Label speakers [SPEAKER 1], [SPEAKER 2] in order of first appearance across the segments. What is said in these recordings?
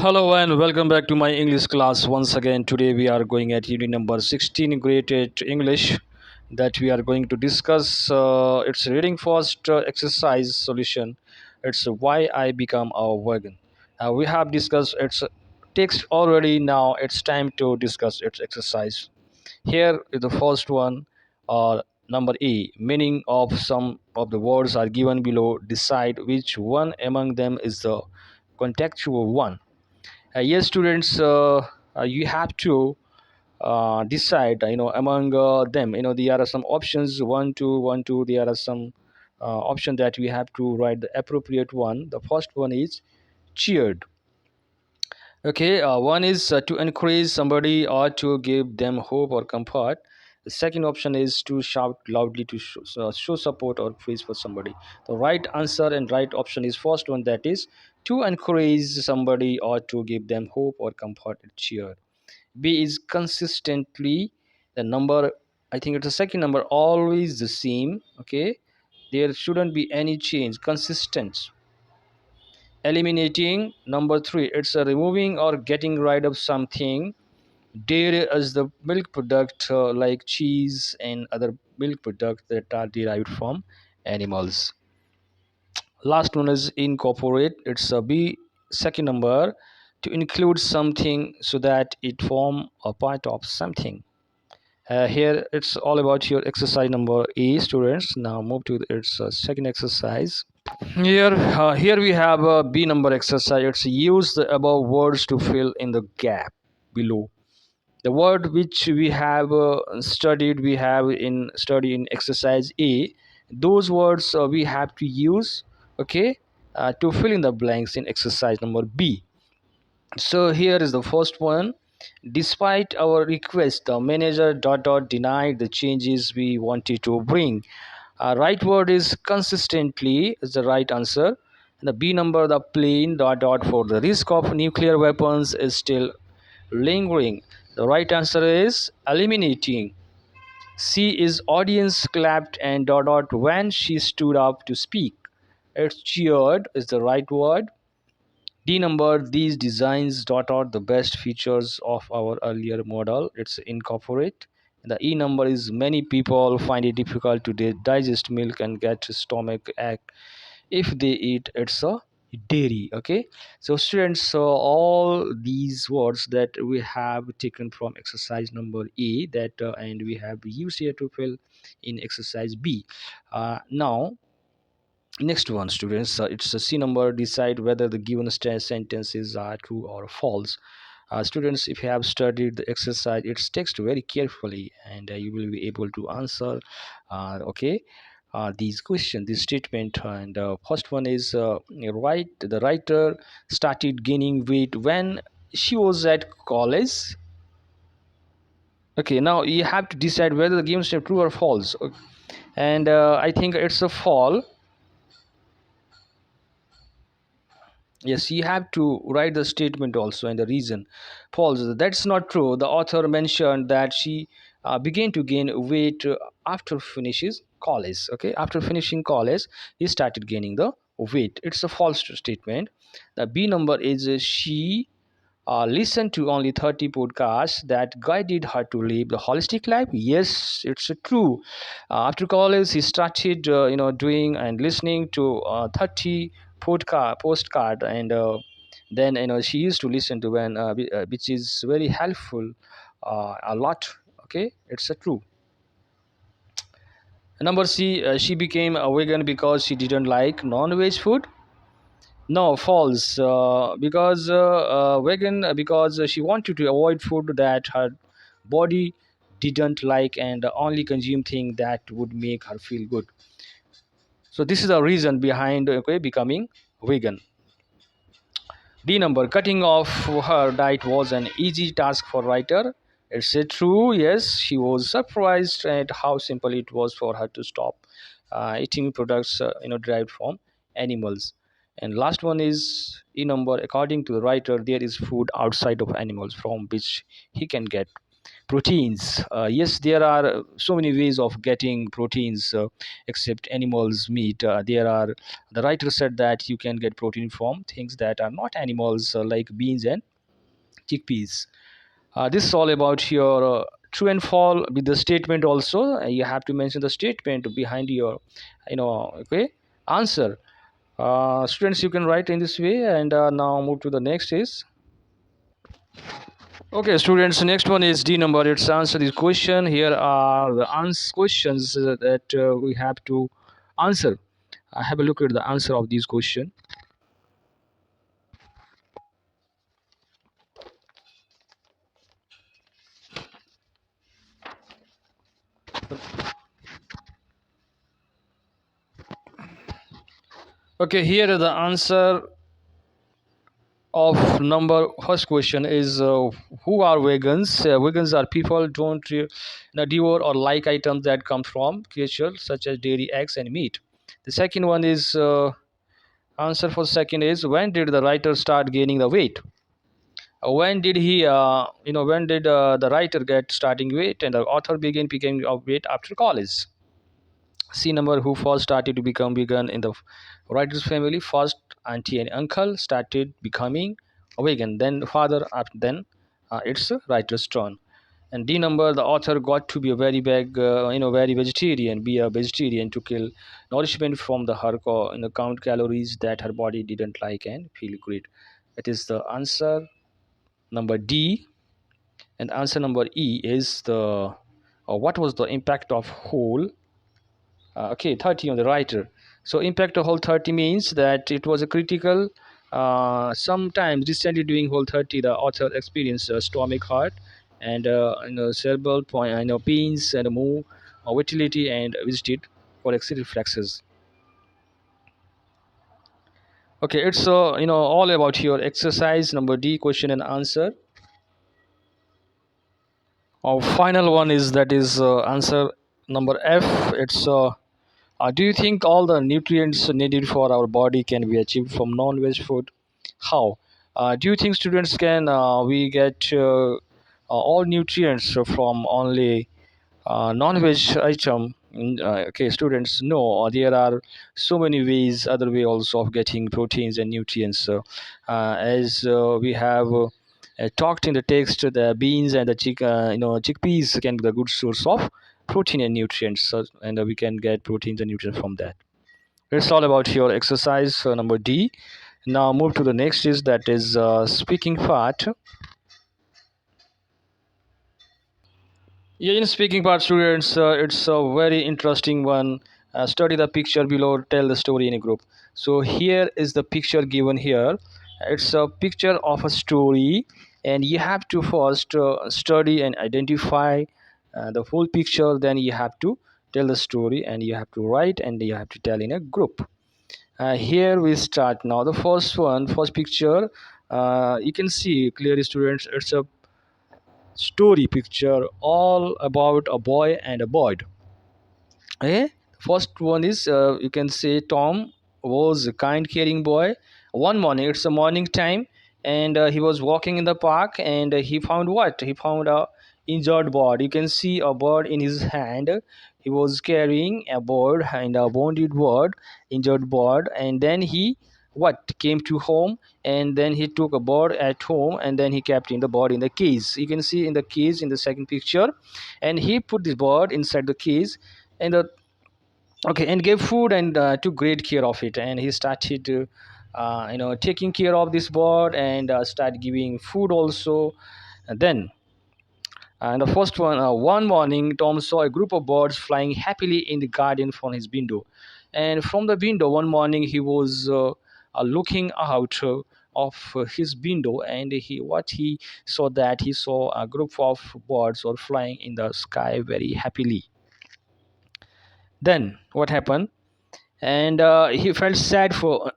[SPEAKER 1] Hello and welcome back to my English class once again. Today we are going at unit number 16 graded English that we are going to discuss. It's reading first exercise solution. It's why I become a vegan. We have discussed its text already. Now it's time to discuss its exercise. Here is the first one. Number A. Meaning of some of the words are given below. Decide which one among them is the contextual one. Yes, students, you have to decide, among them. There are some options, one, two, one, two. There are some options that we have to write the appropriate one. The first one is cheered. Okay, one is to encourage somebody or to give them hope or comfort. The second option is to shout loudly to show support or praise for somebody. The right answer and right option is first one, that is to encourage somebody or to give them hope or comfort and cheer. B is consistently. The number, I think it's the second number, always the same. Okay, there shouldn't be any change. Consistent. Eliminating, number three, it's a removing or getting rid of something. Dairy is the milk product, like cheese and other milk products that are derived from animals. Last one is incorporate. It's a B, second number, to include something so that it form a part of something. Here it's all about your exercise number A, students. Now move to its second exercise. Here we have a B number exercise. It's use the above words to fill in the gap below. The word which we have studied, we have in study in exercise A. Those words we have to use, okay, to fill in the blanks in exercise number B. So here is the first one. Despite our request, the manager denied the changes we wanted to bring. Right word is consistently is the right answer. The B number, the plane for the risk of nuclear weapons is still lingering. The right answer is eliminating. C is audience clapped and when she stood up to speak. It's cheered is the right word. D number, these designs the best features of our earlier model. It's incorporate. The E number is many people find it difficult to digest milk and get stomach ache if they eat. It's a dairy. Okay, so students, so all these words that we have taken from exercise number A, that and we have used here to fill in exercise B. Now next one, students, it's a C number. Decide whether the given sentences are true or false. Students, if you have studied the exercise, it's text very carefully, and you will be able to answer okay, these questions, this statement. And first one is right. The writer started gaining weight when she was at college. Okay, now you have to decide whether the given statement true or false. Okay. And I think it's a fall. Yes, you have to write the statement also and the reason. False. That's not true. The author mentioned that she began to gain weight after finishes college. Okay, after finishing college, he started gaining the weight. It's a false statement. The B number is she listened to only 30 podcasts that guided her to live the holistic life. Yes, it's true. After college, he started, doing and listening to 30 postcard, and then she used to listen to when, which is very helpful, a lot. Okay, it's true. Number C, she became a vegan because she didn't like non-veg food. No, false. Because vegan, because she wanted to avoid food that her body didn't like and only consume things that would make her feel good. So this is the reason behind, okay, becoming vegan. D number, cutting off her diet was an easy task for writer. It's true. Yes, she was surprised at how simple it was for her to stop eating products derived from animals. And last one is E number. According to the writer, there is food outside of animals from which he can get. Proteins. Yes, there are so many ways of getting proteins except animals meat. There are, the writer said that you can get protein from things that are not animals, like beans and chickpeas. This is all about your true and false with the statement also. You have to mention the statement behind your, okay, answer. Students, you can write in this way, and now move to the next is. Okay, students, next one is D number. It's answer this question. Here are the questions that we have to answer. Have a look at the answer of this question. Okay, here are the answer of number first question is, who are vegans? Vegans are people don't devour or like items that come from creatures such as dairy, eggs, and meat. The second one is, answer for second is, when did the writer start gaining the weight? When did he when did the writer get starting weight, and the author began picking up weight after college? C number, who first started to become vegan in the writer's family? First auntie and uncle started becoming a vegan, then father, after then it's a writer's turn. And D number, the author got to be a very big very vegetarian, be a vegetarian to kill nourishment from the her count calories that her body didn't like and feel great. It is the answer number D. And answer number E is the, what was the impact of whole, okay, 30 on the writer. So impact of whole 30 means that it was a critical, sometimes recently doing whole 30 the author experienced stomach hurt and cerebral point, pains and move vitality and visited for exit reflexes. Okay, it's all about your exercise number D, question and answer. Our final one is, that is answer number F. It's do you think all the nutrients needed for our body can be achieved from non-veg food? How? Do you think students can we get all nutrients from only non-veg item? Okay, students, no. There are so many ways, other way also of getting proteins and nutrients. As we have talked in the text, the beans and the chickpeas can be the good source of protein and nutrients, and we can get proteins and nutrients from that. It's all about your exercise number D. Now move to the next is, that is speaking part. Yeah, in speaking part, students, it's a very interesting one. Study the picture below, tell the story in a group. So here is the picture given here. It's a picture of a story, and you have to first study and identify the full picture. Then you have to tell the story, and you have to write, and you have to tell in a group. Here we start now. The first one, first picture, you can see clearly, students. It's a story picture all about a boy and a bird. Okay, first one is, you can say Tom was a kind, caring boy. One morning, it's a morning time, and he was walking in the park, and he found what? He found a injured bird. You can see a bird in his hand. He was carrying a bird, and a wounded bird, injured bird, and then he what came to home, and then he took a bird at home, and then he kept in the bird in the cage. You can see in the cage in the second picture, and he put the bird inside the cage, and the okay, and gave food, and took great care of it, and he started to taking care of this bird, and start giving food also. And then, and the first one, one morning Tom saw a group of birds flying happily in the garden from his window. And from the window one morning he was looking out of his window, and he saw, that he saw a group of birds were flying in the sky very happily. Then what happened? And he felt sad for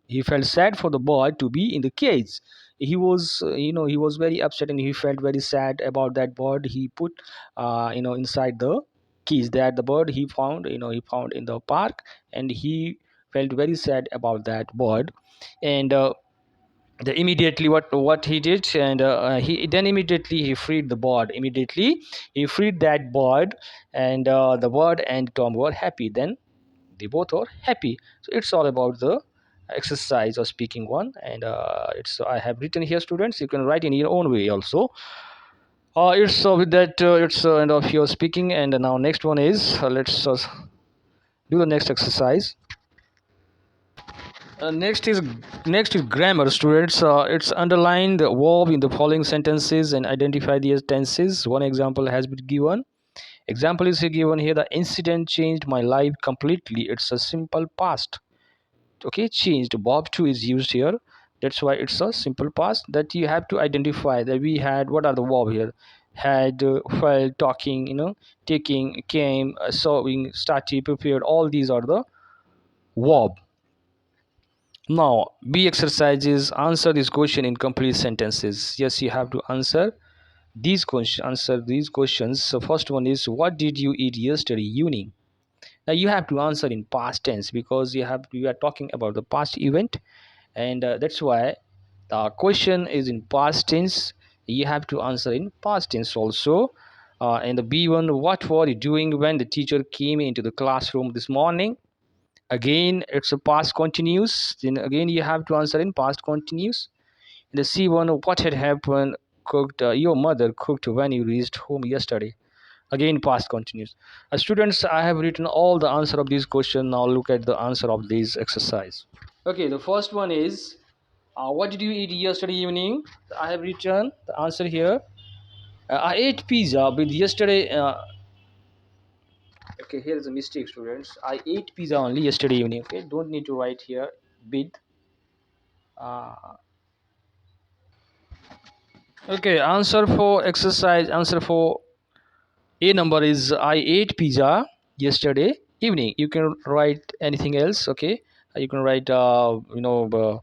[SPEAKER 1] he felt sad for the boy to be in the cage. He was he was very upset, and he felt very sad about that bird he put inside the cage, that the bird he found in the park, and he felt very sad about that bird. And The immediately what he did, and he then immediately he freed the bird. Immediately he freed that bird, and the bird and Tom were happy. Then they both are happy. So it's all about the exercise or speaking one, and it's I have written here, students. You can write in your own way also. It's with that it's end of your speaking, and now next one is let's do the next exercise. Next is grammar, students. It's underline the verb in the following sentences and identify the tenses. One example has been given. Example is given here. The incident changed my life completely. It's a simple past. Okay, changed. Verb to is used here. That's why it's a simple past. That you have to identify that we had. What are the verb here? Had, felt, talking. Taking, came, sewing, started, prepared. All these are the verb. Now, B exercises answer this question in complete sentences. Yes, you have to answer these questions. Answer these questions. So, first one is what did you eat yesterday evening? Now, you have to answer in past tense because you are talking about the past event, and that's why the question is in past tense. You have to answer in past tense also. And the B one, what were you doing when the teacher came into the classroom this morning? Again it's a past continuous, then again you have to answer in past continuous. The C1, what had happened cooked your mother cooked when you reached home yesterday? Again past continuous. Students, I have written all the answer of this question. Now look at the answer of this exercise. Okay, the first one is what did you eat yesterday evening? I have written the answer here. I ate pizza with yesterday okay, here is a mistake, students. I ate pizza only yesterday evening. Okay, don't need to write here with. Okay, answer for exercise. Answer for A number is I ate pizza yesterday evening. You can write anything else. Okay, you can write momo,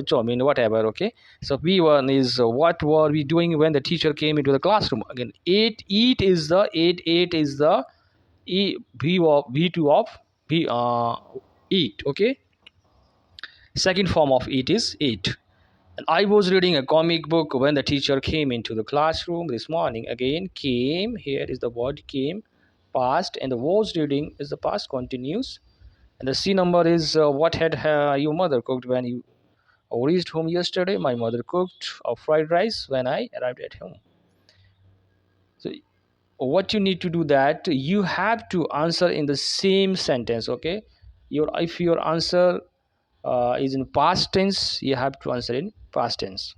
[SPEAKER 1] chow whatever. Okay, so B one is what were we doing when the teacher came into the classroom? Again, eat is the B two of B eat. Okay, second form of eat is eat. And I was reading a comic book when the teacher came into the classroom this morning. Again, came, here is the word came, past, and the was reading is the past continuous. And the C number is what had your mother cooked when you reached home yesterday? My mother cooked fried rice when I arrived at home. So, what you need to do that you have to answer in the same sentence. Okay, if your answer is in past tense, you have to answer in past tense.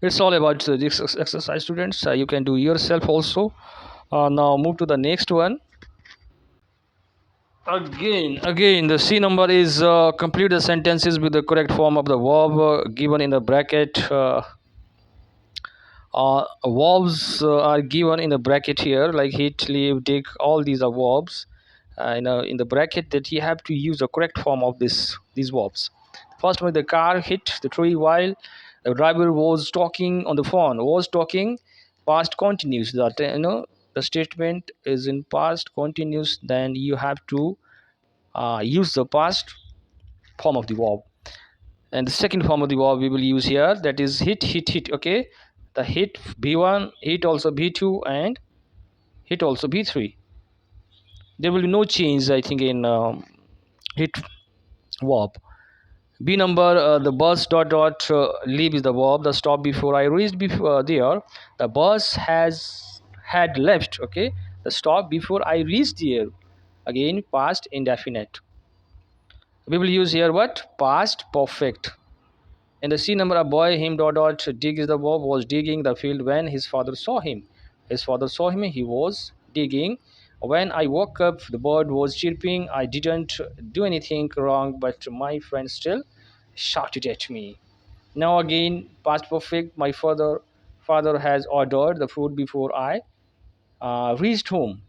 [SPEAKER 1] It's all about this exercise, students. You can do yourself also. Now move to the next one. Again, the C number is complete the sentences with the correct form of the verb given in the bracket. Verbs are given in the bracket here, like hit, leave, dig. All these are verbs. In the bracket that you have to use the correct form of these verbs. First one, the car hit the tree while the driver was talking on the phone. Was talking, past continuous. That the statement is in past continuous. Then you have to use the past form of the verb. And the second form of the verb we will use here, that is hit. Okay, the hit b1, hit also b2, and hit also b3. There will be no change, I think, in hit verb. B number, the bus leave is the verb. The stop before I reached before there. The bus had left. Okay, the stop before I reached there. Again, past indefinite. We will use here what? Past perfect. In the C number, a boy, him, dig is the verb, was digging the field when his father saw him. His father saw him, he was digging. When I woke up, the bird was chirping. I didn't do anything wrong, but my friend still shouted at me. Now again, past perfect, my father has ordered the food before I reached home.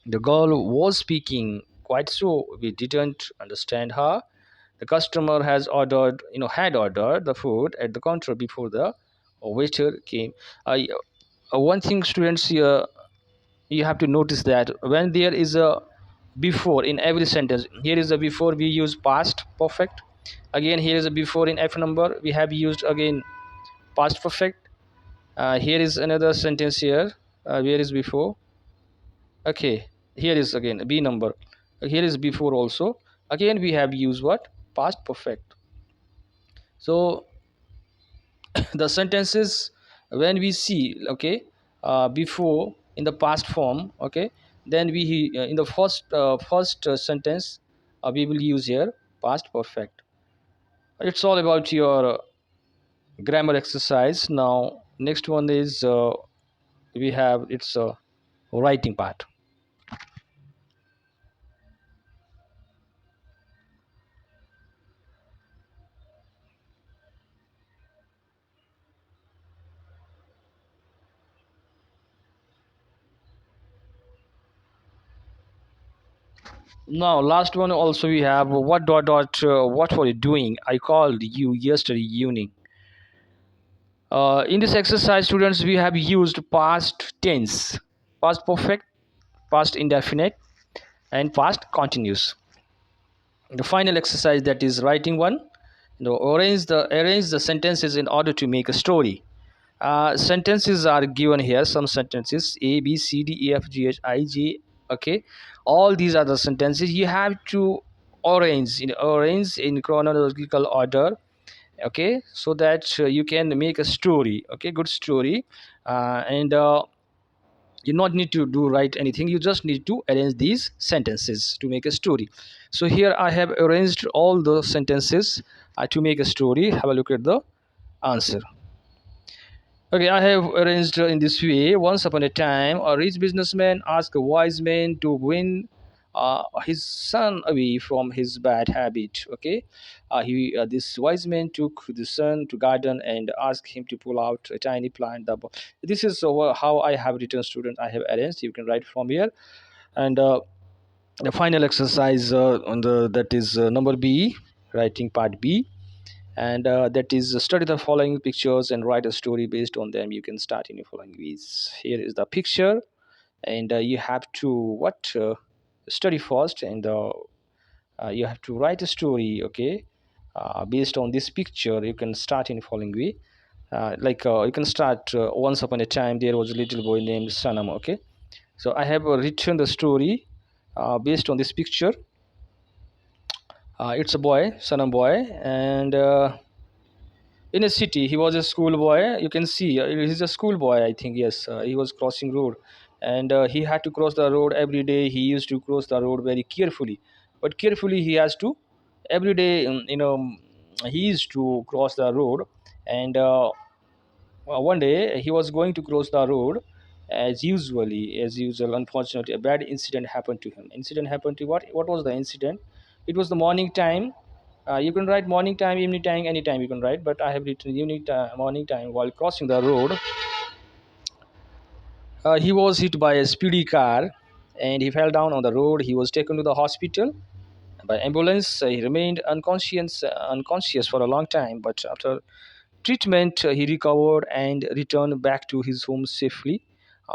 [SPEAKER 1] The girl was speaking quite slow. We didn't understand her. The customer had ordered the food at the counter before the waiter came. One thing, students, here you have to notice that when there is a before in every sentence, here is a before, we use past perfect. Again, here is a before in F number. We have used again past perfect. Here is another sentence here. Where is before? Okay, here is again B number. Here is before also. Again, we have used what? Past perfect. So the sentences when we see, okay, before in the past form, okay, then we in the first sentence we will use here past perfect. It's all about your grammar exercise. Now next one is we have its writing part. Now last one also we have what dot dot what were you doing, I called you yesterday evening. In this exercise, students, we have used past tense, past perfect, past indefinite, and past continuous. The final exercise, that is writing one. Arrange the sentences in order to make a story. Sentences are given here. Some sentences A, B, C, D, E, F, G, H, I, J. Okay, all these are the sentences. You have to arrange in chronological order, okay, so that you can make a story, okay, good story. And You not need to do write anything, you just need to arrange these sentences to make a story. So here I have arranged all the sentences to make a story. Have a look at the answer. Okay, I have arranged in this way. Once upon a time, a rich businessman asked a wise man to win his son away from his bad habit. Okay, this wise man took the son to garden and asked him to pull out a tiny plant. This is how I have written, student. I have arranged. You can write from here. And the final exercise on the that is number B, writing part B, and that is study the following pictures and write a story based on them. You can start in the following ways. Here is the picture, and you have to what study first, and you have to write a story, okay, based on this picture. You can start in the following way. You can start once upon a time there was a little boy named Sanam. Okay, so I have written the story based on this picture. It's a boy, Sanam boy, and in a city he was a schoolboy. You can see he's a schoolboy, I think. Yes, he was crossing road, and he had to cross the road every day. He used to cross the road very carefully, but carefully he has to every day, he used to cross the road. And one day he was going to cross the road as usual. Unfortunately, a bad incident happened to him. Incident happened to what was the incident? It was the morning time. You can write morning time, evening time, anytime you can write, but I have written evening time, morning time. While crossing the road, he was hit by a speedy car and he fell down on the road. He was taken to the hospital by ambulance. He remained unconscious for a long time, but after treatment, he recovered and returned back to his home safely.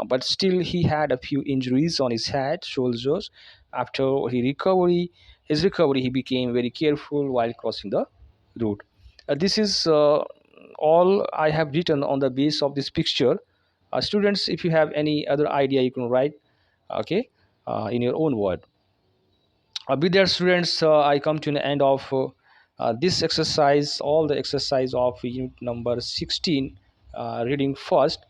[SPEAKER 1] But still, he had a few injuries on his head, shoulders. After his recovery, he became very careful while crossing the road. This is all I have written on the base of this picture. Students, if you have any other idea, you can write, okay, in your own word. With that, students, I come to an end of this exercise, all the exercise of unit number 16, reading first.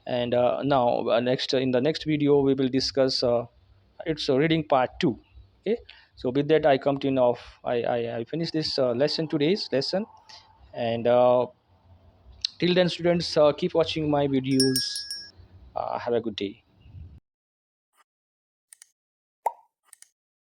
[SPEAKER 1] And now next in the next video we will discuss its reading part 2. Okay, so with that I come to an off. I finish this today's lesson. And till then, students, keep watching my videos. Have a good day.